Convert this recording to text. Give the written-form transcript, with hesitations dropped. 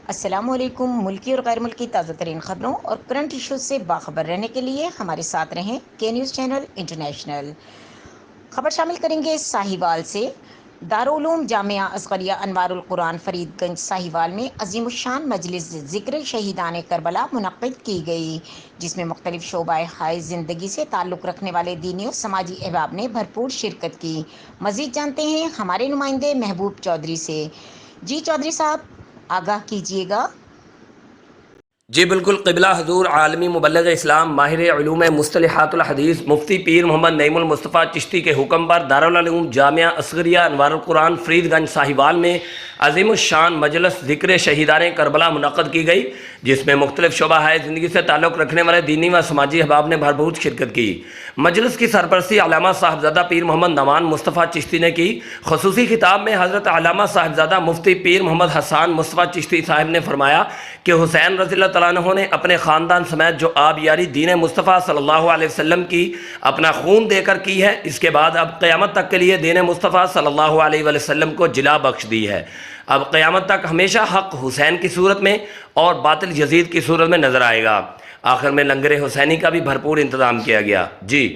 السلام علیکم۔ ملکی اور غیر ملکی تازہ ترین خبروں اور کرنٹ ایشوز سے باخبر رہنے کے لیے ہمارے ساتھ رہیں کے نیوز چینل انٹرنیشنل۔ خبر شامل کریں گے ساہیوال سے۔ دارالعلوم جامعہ اصغریہ انوار القرآن فرید گنج ساہیوال میں عظیم الشان مجلس ذکر شہیدان کربلا منعقد کی گئی، جس میں مختلف شعبہ حیات زندگی سے تعلق رکھنے والے دینی اور سماجی احباب نے بھرپور شرکت کی۔ مزید جانتے ہیں ہمارے نمائندے محبوب چودھری سے۔ جی چودھری صاحب، آگاہ کیجیے گا۔ جی بالکل، قبلہ حضور عالمی مبلغ اسلام ماہر علوم مصطلحات الحدیث مفتی پیر محمد نعیم المصطفیٰ چشتی کے حکم پر دارالعلوم جامعہ اصغریہ انوار القرآن فرید گنج ساہیوال میں عظیم الشان مجلس ذکر شہیدان کربلا منعقد کی گئی، جس میں مختلف شعبہ حیات زندگی سے تعلق رکھنے والے دینی و سماجی احباب نے بھرپور شرکت کی۔ مجلس کی سرپرستی علامہ صاحبزادہ پیر محمد نعمان مصطفیٰ چشتی نے کی۔ خصوصی خطاب میں حضرت علامہ صاحبزادہ مفتی پیر محمد حسان مصطفیٰ چشتی صاحب نے فرمایا کہ حسین رضی اللہ تعالیٰ عنہ نے اپنے خاندان سمیت جو آب یاری دین مصطفیٰ صلی اللہ علیہ وسلم کی اپنا خون دے کر کی ہے، اس کے بعد اب قیامت تک کے لیے دین مصطفیٰ صلی اللہ علیہ وسلم کو جلا بخش دی ہے۔ اب قیامت تک ہمیشہ حق حسین کی صورت میں اور باطل یزید کی صورت میں نظر آئے گا۔ آخر میں لنگر حسینی کا بھی بھرپور انتظام کیا گیا۔ جی